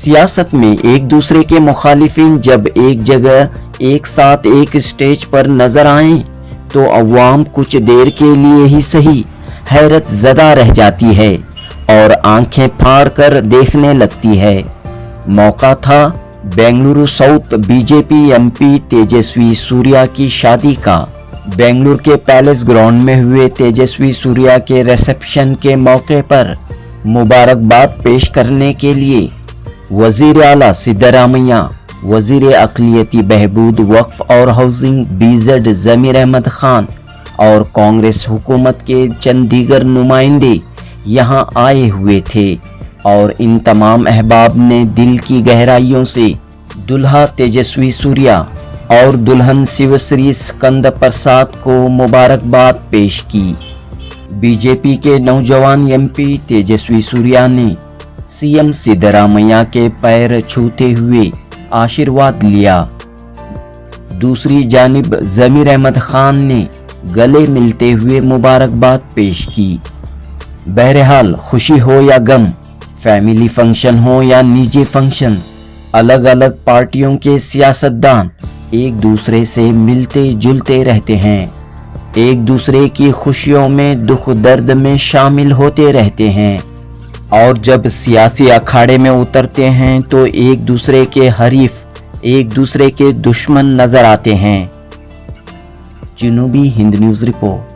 सियासत में एक दूसरे के मुखालिफिन जब एक जगह एक साथ एक स्टेज पर नजर आएं तो अवाम कुछ देर के लिए ही सही हैरत ज़दा रह जाती है और आंखें फाड़ कर देखने लगती है। मौका था Bengaluru south BJP MP Tejasvi Surya की शादी का। बेंगलुरु के पैलेस ग्राउंड में हुए तेजस्वी सूर्या के रिसेप्शन के मौके पर मुबारकबाद पेश करने के लिए वजीर आला सिद्धरामैया, वजीर अक़लियती बहबूद वक्फ और हाउसिंग बीजेड ज़मीर अहमद खान और कांग्रेस हुकूमत के चंद दीगर नुमाइंदे यहां आए हुए थे और इन तमाम अहबाब ने दिल की गहराइयों से दुल्हा तेजस्वी सूर्या और दुल्हन शिवश्री स्कंद प्रसाद को मुबारकबाद पेश की। बीजेपी के नौजवान एमपी तेजस्वी सूर्या ने सीएम सिद्धरामैया के पैर छूते हुए आशीर्वाद लिया। दूसरी जानिब ज़मीर अहमद खान ने गले मिलते हुए मुबारकबाद पेश की। बहरहाल खुशी हो या गम, फैमिली फंक्शन हो या निजी फंक्शंस, अलग अलग पार्टियों के सियासतदान एक दूसरे से मिलते जुलते रहते हैं, एक दूसरे की खुशियों में दुख दर्द में शामिल होते रहते हैं और जब सियासी अखाड़े में उतरते हैं तो एक दूसरे के हरीफ, एक दूसरे के दुश्मन नजर आते हैं। जनूबी हिंद न्यूज़ रिपोर्ट।